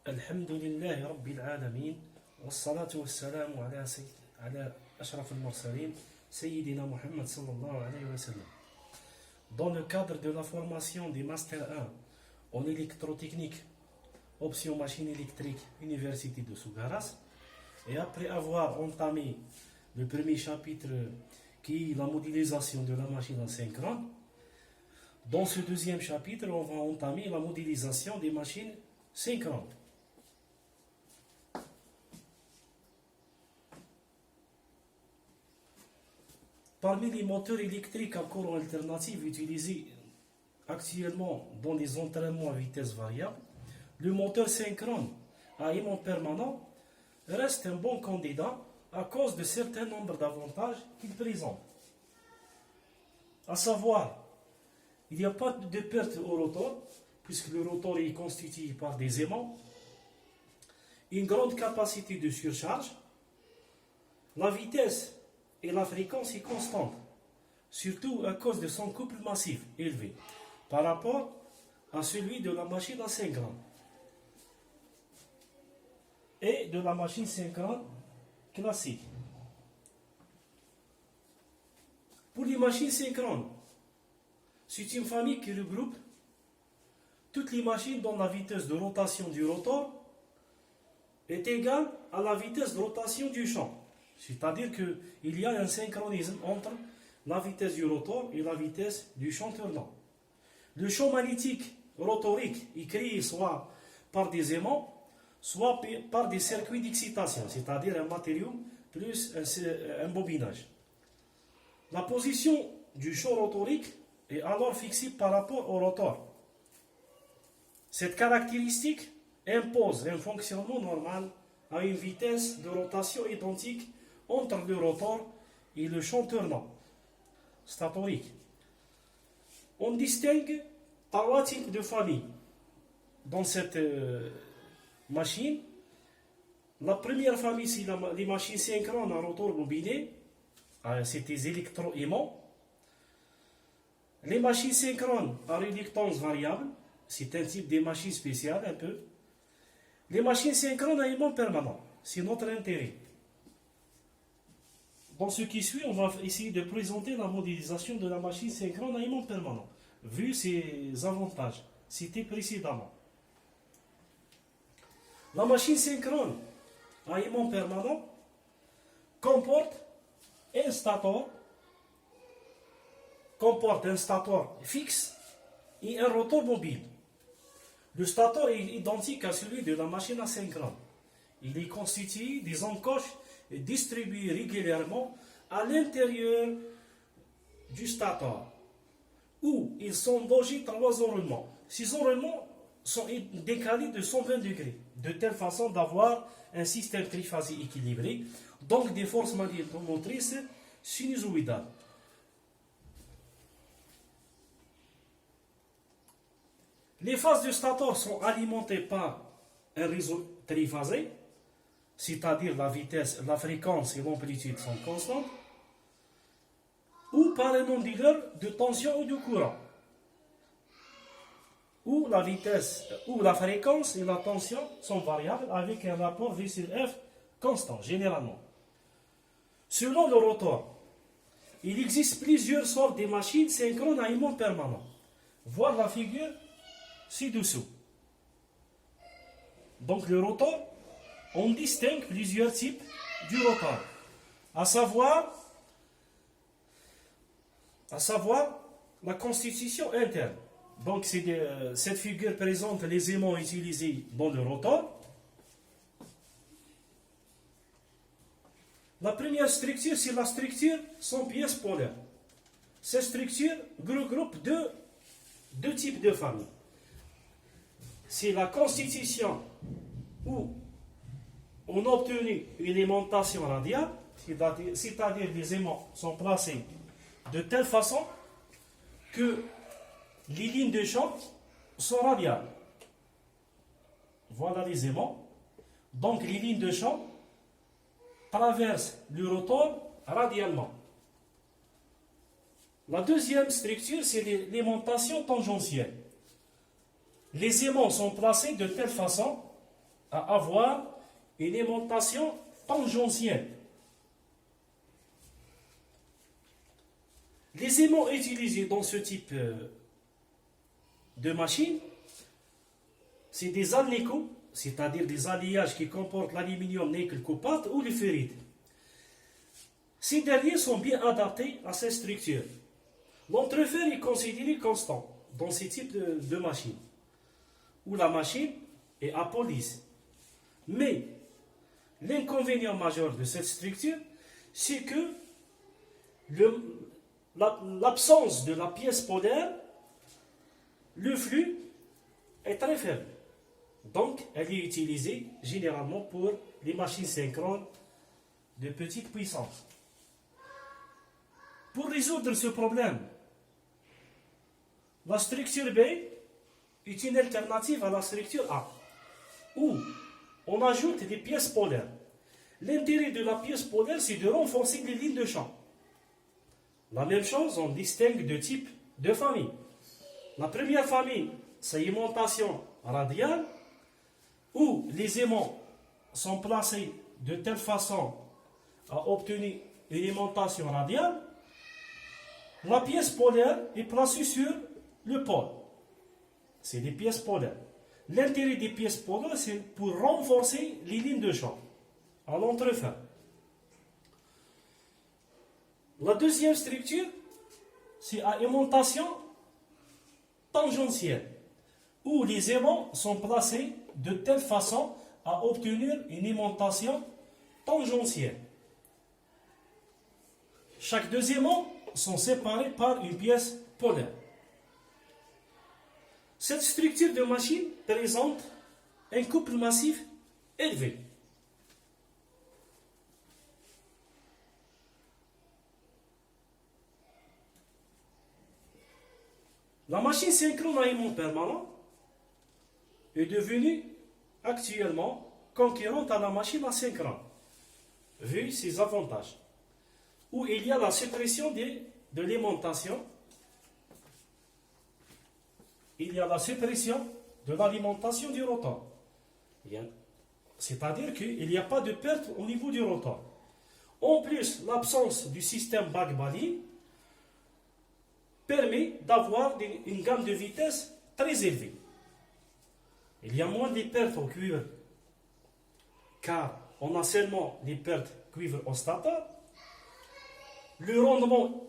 الحمد لله رب العالمين والصلاة والسلام على أشرف المرسلين سيدنا Muhammad sallallahu alayhi wa sallam. Dans le cadre de la formation du Master 1 en électrotechnique, option machine électrique, Université de Sougaras, et après avoir entamé le premier chapitre qui est la modélisation de la machine en synchrone, dans ce deuxième chapitre, on va entamer la modélisation des machines synchrones. Parmi les moteurs électriques à courant alternatif utilisés actuellement dans les entraînements à vitesse variable, le moteur synchrone à aimant permanent reste un bon candidat à cause de certains nombres d'avantages qu'il présente. À savoir, il n'y a pas de perte au rotor, puisque le rotor est constitué par des aimants, une grande capacité de surcharge, la vitesse et la fréquence est constante, surtout à cause de son couple massif élevé par rapport à celui de la machine à synchrone et de la machine synchrone classique. Pour les machines synchrones, c'est une famille qui regroupe toutes les machines dont la vitesse de rotation du rotor est égale à la vitesse de rotation du champ. C'est-à-dire qu'il y a un synchronisme entre la vitesse du rotor et la vitesse du champ tournant. Le champ magnétique rotorique est créé soit par des aimants, soit par des circuits d'excitation, c'est-à-dire un matériau plus un bobinage. La position du champ rotorique est alors fixée par rapport au rotor. Cette caractéristique impose un fonctionnement normal à une vitesse de rotation identique entre le rotor et le champ tournant statorique. On distingue trois types de familles dans cette machine. La première famille, c'est les machines synchrones à rotor bobiné, c'est des électroaimants. Les machines synchrones à réductance variable, c'est un type de machine spéciale un peu. Les machines synchrones à aimant permanent, c'est notre intérêt. Dans ce qui suit, on va essayer de présenter la modélisation de la machine synchrone à aimant permanent, vu ses avantages cités précédemment. La machine synchrone à aimant permanent comporte un stator fixe et un rotor mobile. Le stator est identique à celui de la machine asynchrone. Il est constitué des encoches distribuées régulièrement à l'intérieur du stator, où ils sont logés trois enroulements. Ces enroulements sont décalés de 120 degrés, de telle façon d'avoir un système triphasé équilibré, donc des forces magnétomotrices sinusoïdales. Les phases du stator sont alimentées par un réseau triphasé, c'est-à-dire la vitesse, la fréquence et l'amplitude sont constantes, ou par un onduleur de tension ou de courant, où la vitesse, où la fréquence et la tension sont variables avec un rapport V sur F constant, généralement. Selon le rotor, il existe plusieurs sortes de machines synchrones à aimant permanent. Voir la figure ci-dessous. Donc le rotor, on distingue plusieurs types du rotor, à savoir la constitution interne. Donc cette figure présente les aimants utilisés dans le rotor. La première structure, c'est la structure sans pièces polaires. Cette structure regroupe deux types de familles. C'est la constitution où on a obtenu une aimantation radiale, c'est-à-dire les aimants sont placés de telle façon que les lignes de champ sont radiales. Voilà les aimants. Donc les lignes de champ traversent le rotor radialement. La deuxième structure, c'est l'aimantation tangentielle. Les aimants sont placés de telle façon à avoir une aimantation tangentielle. Les aimants utilisés dans ce type de machine, c'est des alnico, c'est-à-dire des alliages qui comportent l'aluminium, nickel, cobalt ou le ferrite. Ces derniers sont bien adaptés à cette structure. L'entrefer est considéré constant dans ce type de machine, où la machine est apolise. Mais l'inconvénient majeur de cette structure, c'est que l'absence de la pièce polaire, le flux est très faible. Donc, elle est utilisée généralement pour les machines synchrones de petite puissance. Pour résoudre ce problème, la structure B est une alternative à la structure A, où on ajoute des pièces polaires. L'intérêt de la pièce polaire, c'est de renforcer les lignes de champ. La même chose, on distingue deux types de familles. La première famille, c'est l'aimantation radiale, où les aimants sont placés de telle façon à obtenir une aimantation radiale. La pièce polaire est placée sur le pôle. C'est des pièces polaires. L'intérêt des pièces polaires, c'est pour renforcer les lignes de champ à l'entrefer. La deuxième structure, c'est à aimantation tangentielle, où les aimants sont placés de telle façon à obtenir une aimantation tangentielle. Chaque deux aimants sont séparés par une pièce polaire. Cette structure de machine présente un couple massif élevé. La machine synchrone à aimant permanent est devenue actuellement concurrente à la machine asynchrone, vu ses avantages, où il y a la suppression de l'aimantation, il y a la suppression de l'alimentation du rotor. C'est-à-dire qu'il n'y a pas de perte au niveau du rotor. En plus, l'absence du système back-body permet d'avoir une gamme de vitesse très élevée. Il y a moins de pertes au cuivre, car on a seulement des pertes cuivre au stator. Le rendement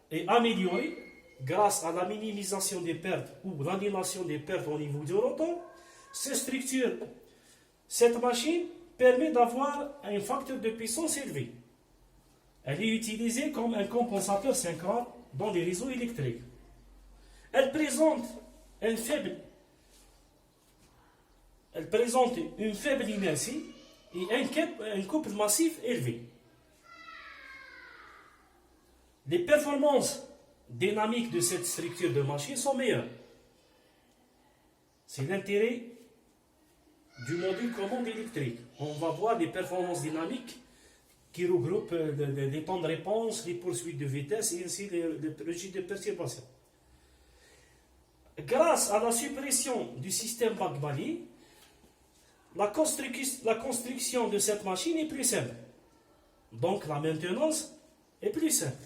est amélioré grâce à la minimisation des pertes ou l'annulation des pertes au niveau du rotor. Cette machine permet d'avoir un facteur de puissance élevé. Elle est utilisée comme un compensateur synchrone dans les réseaux électriques. Elle présente une faible inertie et un couple massif élevé. Les performances dynamiques de cette structure de machine sont meilleures. C'est l'intérêt du module commande électrique. On va voir des performances dynamiques qui regroupent les temps de réponse, les poursuites de vitesse et ainsi le régime de perturbation. Grâce à la suppression du système back-body, la construction de cette machine est plus simple. Donc la maintenance est plus simple.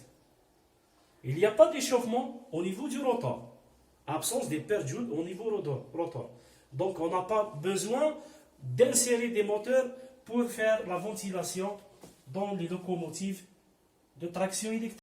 Il n'y a pas d'échauffement au niveau du rotor. Absence des pertes Joule au niveau rotor. Donc on n'a pas besoin d'insérer des moteurs pour faire la ventilation dans les locomotives de traction électrique.